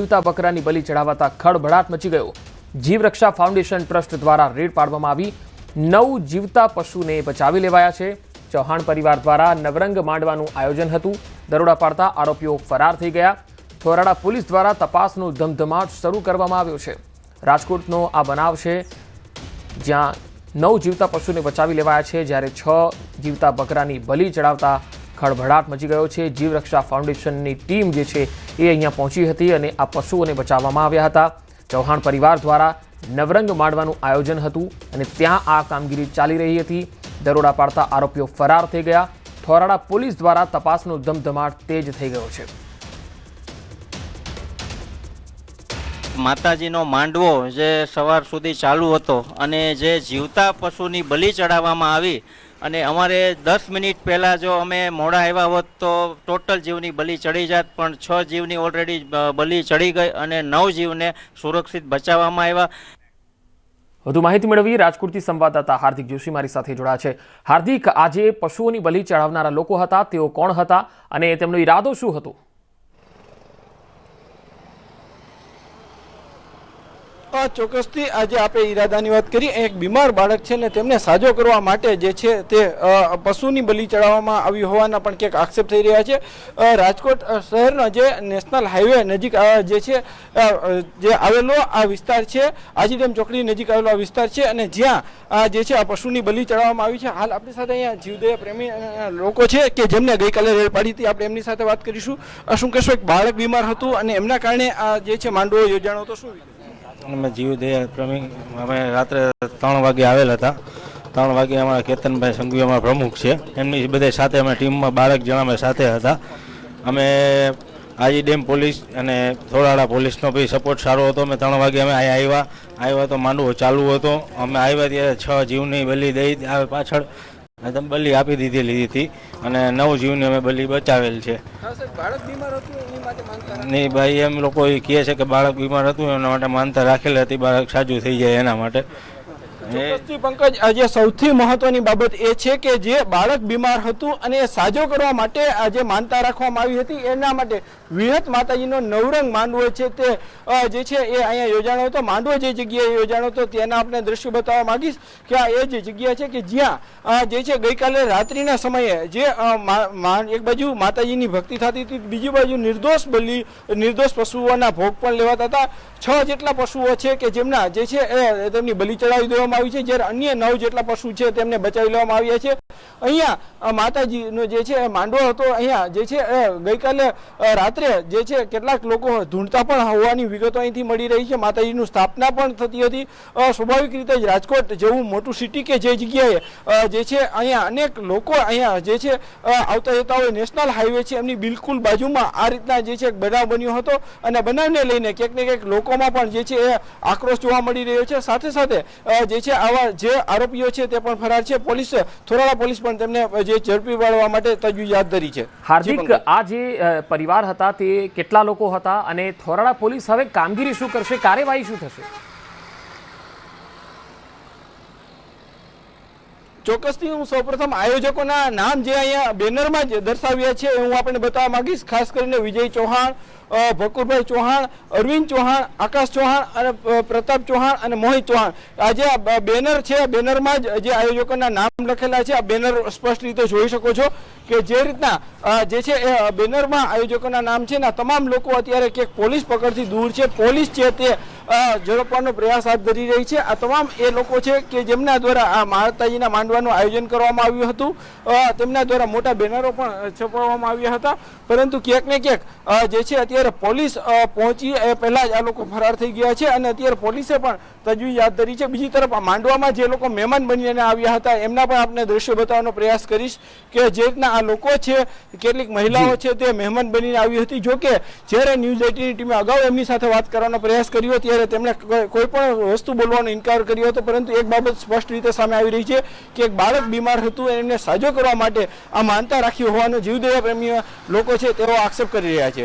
જીવતા બકરાની બલિ ચડાવતા ખળભળાટ મચી ગયો। જીવરક્ષા ફાઉન્ડેશન ટ્રસ્ટ દ્વારા રેડ પાડવામાં આવી 9 જીવતા પશુને બચાવી લેવાયા છે। ચૌહાણ પરિવાર દ્વારા નવરંગ માંડવાનું આયોજન હતું। દરોડા પાડતા આરોપીઓ ફરાર થઈ ગયા। થોરાડા પોલીસ દ્વારા તપાસનો ધમધમાટ શરૂ કરવામાં આવ્યો છે। રાજકોટનો આ બનાવ છે જ્યાં 9 જીવતા પશુને બચાવી લેવાયા છે, જ્યારે 6 જીવતા બકરાની બલિ ચડાવતા ખળભળાટ મચી ગયો છે। જીવરક્ષા ફાઉન્ડેશનની ટીમ જે છે એ અહીંયા પહોંચી હતી અને આ પશુઓને બચાવવામાં આવ્યા હતા। ચૌહાણ પરિવાર દ્વારા નવરંગ માંડવાનું આયોજન હતું અને ત્યાં આ કામગીરી ચાલી રહી હતી। દરોડા પાડતા આરોપીઓ ફરાર થઈ ગયા। થોરાડા પોલીસ દ્વારા તપાસનો ધમધમાટ તેજ થઈ ગયો છે। માતાજીનો માંડવો જે સવાર સુધી ચાલુ હતો અને જે જીવતા પશુની બલિ ચડાવવામાં આવી અને અમારે 10 મિનિટ પહેલાં જો અમે મોડા આવ્યા હોત તો ટોટલ જીવની બલિ ચડી જાત, પણ 6 જીવની ઓલરેડી બલિ ચડી ગઈ અને 9 જીવને સુરક્ષિત બચાવવામાં આવ્યા। વધુ માહિતી મેળવી રાજકોટથી સંવાદદાતા હાર્દિક જોશી મારી સાથે જોડાયા છે। હાર્દિક, આજે પશુઓની બલિ ચડાવનારા લોકો હતા, તેઓ કોણ હતા અને તેમનો ઈરાદો શું હતો? ચોક્કસથી આજે આપણે ઈરાદાની વાત કરી। એક બીમાર બાળક છે ને તેમને સાજો કરવા માટે જે છે તે પશુની બલિ ચડાવવામાં આવી હોવાના પણ ક્યાંક આક્ષેપ થઈ રહ્યા છે। રાજકોટ શહેરનો જે નેશનલ હાઈવે નજીક જે છે જે આવેલો આ વિસ્તાર છે, આજી ડેમ ચોકડી નજીક આવેલો આ વિસ્તાર છે અને જ્યાં જે છે આ પશુની બલિ ચડાવવામાં આવી છે। હાલ આપણી સાથે અહીંયા જીવદયા પ્રેમી લોકો છે કે જેમને ગઈકાલે રેડ પાડી હતી, આપણે એમની સાથે વાત કરીશું। શું કહેશો, એક બાળક બીમાર હતું અને એમના કારણે આ જે છે માંડવો યોજાણો હતો, શું? અમે જીવદયા પ્રેમી અમે રાત્રે 3 વાગે આવેલા હતા। 3 વાગે અમારા કેતનભાઈ સંઘવી અમારા પ્રમુખ છે, એમની બધા સાથે અમે ટીમમાં 12 જણા અમે સાથે હતા। અમે આજી ડેમ પોલીસ અને થોરાડા પોલીસનો બી સપોર્ટ સારો હતો। અમે 3 વાગે અમે આવ્યા તો માંડવો ચાલુ હતો। અમે આવ્યા ત્યારે 6 જીવની બલિ દઈ આવે પાછળ બલિ આપી દીધેલી હતી અને 9 જીવની અમે બલિ બચાવેલ છે। નહીં ભાઈ, એમ લોકો એ કહે છે કે બાળક બીમાર હતું એના માટે માનતા રાખેલી હતી, બાળક સાજું થઈ જાય એના માટે। પંકજ, આજે સૌથી મહત્વની બાબત એ છે કે જે બાળક બીમાર હતું અને એ સાજો કરવા માટે આજે માનતા રાખવામાં આવી હતી, એના માટે વિહત માતાજીનો નવરંગ માંડવો છે તે જે છે એ અહીંયા યોજાણો હતો। માંડવો જે જગ્યાએ યોજાણો હતો તેના આપણે દ્રશ્યો બતાવવા માંગીશ કે આ એ જ જગ્યા છે કે જ્યાં જે છે ગઈકાલે રાત્રિના સમયે જે એક બાજુ માતાજીની ભક્તિ થતી હતી, બીજી બાજુ નિર્દોષ પશુઓના ભોગ પણ લેવાતા હતા। 6 જેટલા પશુઓ છે કે જેમના જે છે તેમની બલિ ચડાવી દેવામાં આવી છે, જ્યારે અન્ય 9 જેટલા પશુ છે તેમને બચાવી લેવામાં આવ્યા છે। અહીંયા માતાજીનો જે છે માંડવો હતો, અહીંયા જે છે ગઈકાલે રાત્રે જે છે કેટલાક લોકો ધૂંઢતા પણ હોવાની વિગતો અહીંથી મળી રહી છે। માતાજીનું સ્થાપના પણ થતી હતી। સ્વાભાવિક રીતે જ રાજકોટ જેવું મોટું સિટી કે જે જગ્યાએ જે છે અહીંયા અનેક લોકો અહીંયા જે છે આવતા જતા હોય, નેશનલ હાઈવે છે એમની બિલકુલ બાજુમાં આ રીતના જે છે બનાવ બન્યો હતો અને બનાવને લઈને ક્યાંક ને ક્યાંક લોકોમાં પણ જે છે એ આક્રોશ જોવા મળી રહ્યો છે। સાથે સાથે જે છે આવા જે આરોપીઓ છે તે પણ ફરાર છે। થોરાડા પોલીસ પણ તેમને જે ઝડપી પાડવા માટે તજવીજ હાથ ધરી છે। હાર્દિક, આ જે પરિવાર હતા તે કેટલા લોકો હતા અને થોરાડા પોલીસ હવે કામગીરી શું કરશે, કાર્યવાહી શું થશે? ચોક્કસથી હું સૌપ્રથમ આયોજકોના નામ જે અહીંયા બેનરમાં જ દર્શાવ્યા છે હું આપણે બતાવવા માંગીશ। ખાસ કરીને વિજય ચૌહાણ, ભકુરભાઈ ચૌહાણ, અરવિંદ ચૌહાણ, આકાશ ચૌહાણ અને પ્રતાપ ચૌહાણ અને મોહિત ચૌહાણ, આ જે બેનર છે બેનરમાં જ જે આયોજકોના નામ લખેલા છે। આ બેનર સ્પષ્ટ રીતે જોઈ શકો છો કે જે રીતના જે છે એ બેનરમાં આયોજકોના નામ છે ને તમામ લોકો અત્યારે ક્યાંક પોલીસ પકડથી દૂર છે। પોલીસ છે તે ઝડપવાનો પ્રયાસ હાથ ધરી રહી છે। આ તમામ એ લોકો છે કે જેમના દ્વારા આ માતાજીના માંડવાનું આયોજન કરવામાં આવ્યું હતું, તેમના દ્વારા મોટા બેનરો પણ છપાવવામાં આવ્યા હતા, પરંતુ ક્યાંક ને ક્યાંક જે છે અત્યારે પોલીસ પહોંચી એ પહેલા જ આ લોકો ફરાર થઈ ગયા છે અને અત્યારે પોલીસે પણ તજવીજ હાથ ધરી છે। બીજી તરફ આ માંડવામાં જે લોકો મહેમાન બનીને આવ્યા હતા એમના પણ આપણે દ્રશ્યો બતાવવાનો પ્રયાસ કરીશ કે જે રીતના આ લોકો છે, કેટલીક મહિલાઓ છે તે મહેમાન બનીને આવી હતી। જોકે જ્યારે ન્યૂઝ 18ની ટીમે અગાઉ એમની સાથે વાત કરવાનો પ્રયાસ કર્યો ત્યારે તેમણે કોઈ પણ વસ્તુ બોલવાનો ઇનકાર કર્યો હતો, પરંતુ એક બાબત સ્પષ્ટ રીતે સામે આવી રહી છે કે એક બાળક બીમાર હતું એમને સાજો કરવા માટે આ માનતા રાખી હોવાનો જીવદયા પ્રેમી લોકો છે તેઓ આક્ષેપ કરી રહ્યા છે।